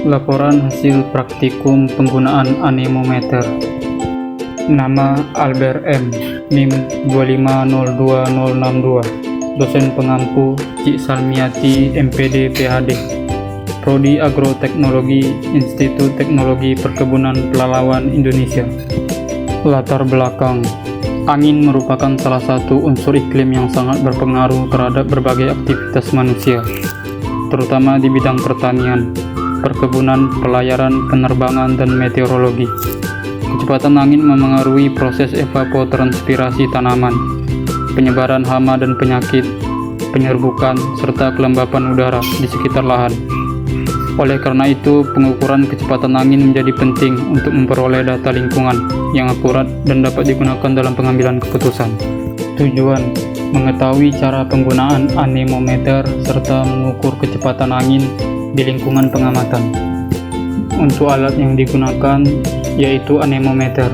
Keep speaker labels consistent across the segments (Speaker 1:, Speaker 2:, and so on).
Speaker 1: Laporan hasil praktikum penggunaan anemometer. Nama Albert M. NIM 2502062. Dosen pengampu Cik Salmiati MPD PhD. Prodi Agroteknologi Institut Teknologi Perkebunan Pelalawan Indonesia. Latar belakang. Angin merupakan salah satu unsur iklim yang sangat berpengaruh terhadap berbagai aktivitas manusia, terutama di bidang pertanian, perkebunan, pelayaran, penerbangan, dan meteorologi. Kecepatan angin memengaruhi proses evapotranspirasi tanaman, penyebaran hama dan penyakit, penyerbukan, serta kelembapan udara di sekitar lahan. Oleh karena itu, pengukuran kecepatan angin menjadi penting untuk memperoleh data lingkungan yang akurat dan dapat digunakan dalam pengambilan keputusan. Tujuan: mengetahui cara penggunaan anemometer serta mengukur kecepatan angin di lingkungan pengamatan. Untuk alat yang digunakan yaitu anemometer.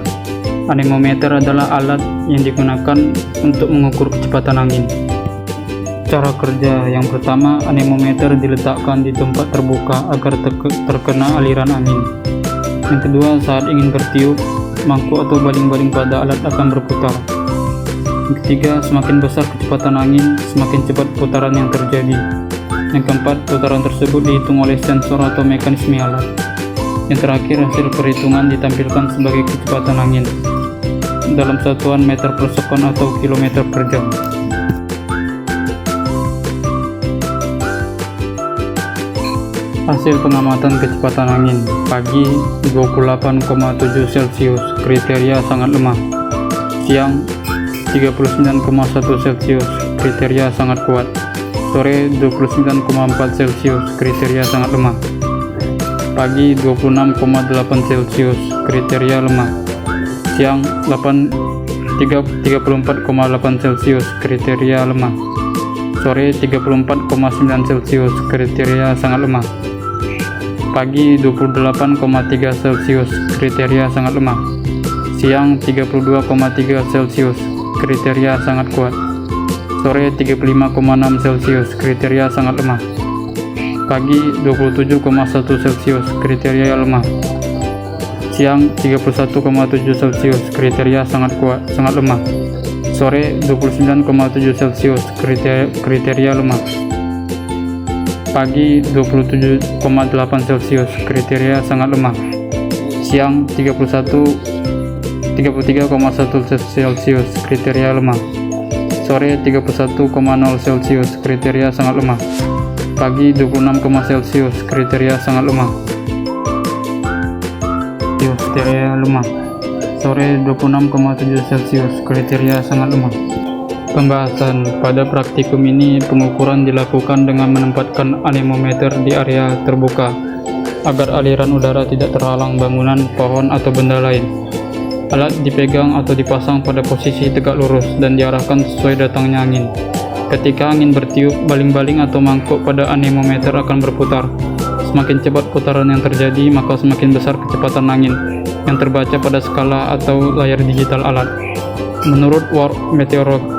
Speaker 1: Anemometer adalah alat yang digunakan untuk mengukur kecepatan angin. Cara kerja: yang pertama, anemometer diletakkan di tempat terbuka agar terkena aliran angin. Yang kedua, saat ingin bertiup, mangkuk atau baling-baling pada alat akan berputar. Yang ketiga, semakin besar kecepatan angin, semakin cepat putaran yang terjadi. Yang keempat, putaran tersebut dihitung oleh sensor atau mekanisme alat. Yang terakhir, hasil perhitungan ditampilkan sebagai kecepatan angin dalam satuan meter per sekon atau kilometer per jam. Hasil pengamatan kecepatan angin: pagi 28,7 Celcius, kriteria sangat lemah. Siang 39,1 Celcius, kriteria sangat kuat. Sore 29,4 Celcius, kriteria sangat lemah. Pagi 26,8 Celcius, kriteria lemah. Siang 34,8 Celcius, kriteria lemah. Sore 34,9 Celcius, kriteria sangat lemah. Pagi 28,3 Celcius, kriteria sangat lemah. Siang 32,3 Celcius, kriteria sangat kuat. Sore 35,6 Celcius, kriteria sangat lemah. Pagi 27,1 Celcius, kriteria lemah. Siang 31,7 Celcius, kriteria sangat kuat, sangat lemah. Sore 29,7 Celcius, kriteria lemah. Pagi 27,8 Celcius, kriteria sangat lemah. Siang 33,1 Celcius, kriteria lemah. Sore 31,0 Celcius, kriteria sangat lemah. Pagi 26, Celcius, kriteria sangat lemah. Kriteria lemah. Sore 26,7 Celcius, kriteria sangat lemah. Pembahasan: pada praktikum ini pengukuran dilakukan dengan menempatkan anemometer di area terbuka agar aliran udara tidak terhalang bangunan, pohon, atau benda lain. Alat dipegang atau dipasang pada posisi tegak lurus dan diarahkan sesuai datangnya angin. Ketika angin bertiup, baling-baling atau mangkuk pada anemometer akan berputar. Semakin cepat putaran yang terjadi, maka semakin besar kecepatan angin yang terbaca pada skala atau layar digital alat. Menurut World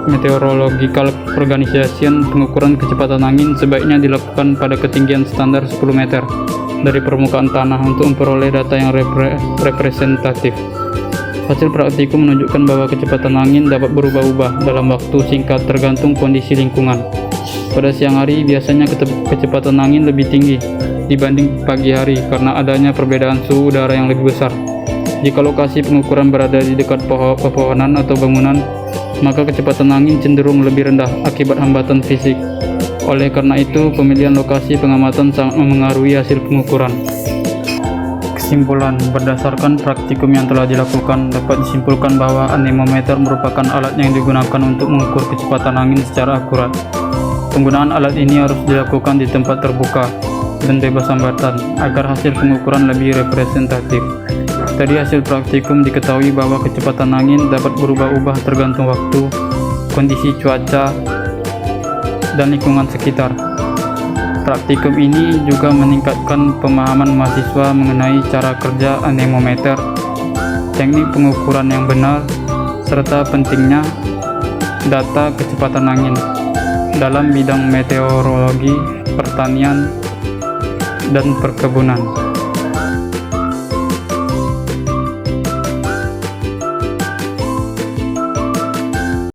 Speaker 1: Meteorological Organization, pengukuran kecepatan angin sebaiknya dilakukan pada ketinggian standar 10 meter dari permukaan tanah untuk memperoleh data yang representatif. Hasil praktikum menunjukkan bahwa kecepatan angin dapat berubah-ubah dalam waktu singkat tergantung kondisi lingkungan. Pada siang hari, biasanya kecepatan angin lebih tinggi dibanding pagi hari karena adanya perbedaan suhu udara yang lebih besar. Jika lokasi pengukuran berada di dekat pepohonan atau bangunan, maka kecepatan angin cenderung lebih rendah akibat hambatan fisik. Oleh karena itu, pemilihan lokasi pengamatan sangat memengaruhi hasil pengukuran. Kesimpulan: berdasarkan praktikum yang telah dilakukan, dapat disimpulkan bahwa anemometer merupakan alat yang digunakan untuk mengukur kecepatan angin secara akurat. Penggunaan alat ini harus dilakukan di tempat terbuka dan bebas hambatan agar hasil pengukuran lebih representatif. Dari hasil praktikum diketahui bahwa kecepatan angin dapat berubah-ubah tergantung waktu, kondisi cuaca, dan lingkungan sekitar. Praktikum ini juga meningkatkan pemahaman mahasiswa mengenai cara kerja anemometer, teknik pengukuran yang benar, serta pentingnya data kecepatan angin dalam bidang meteorologi, pertanian, dan perkebunan.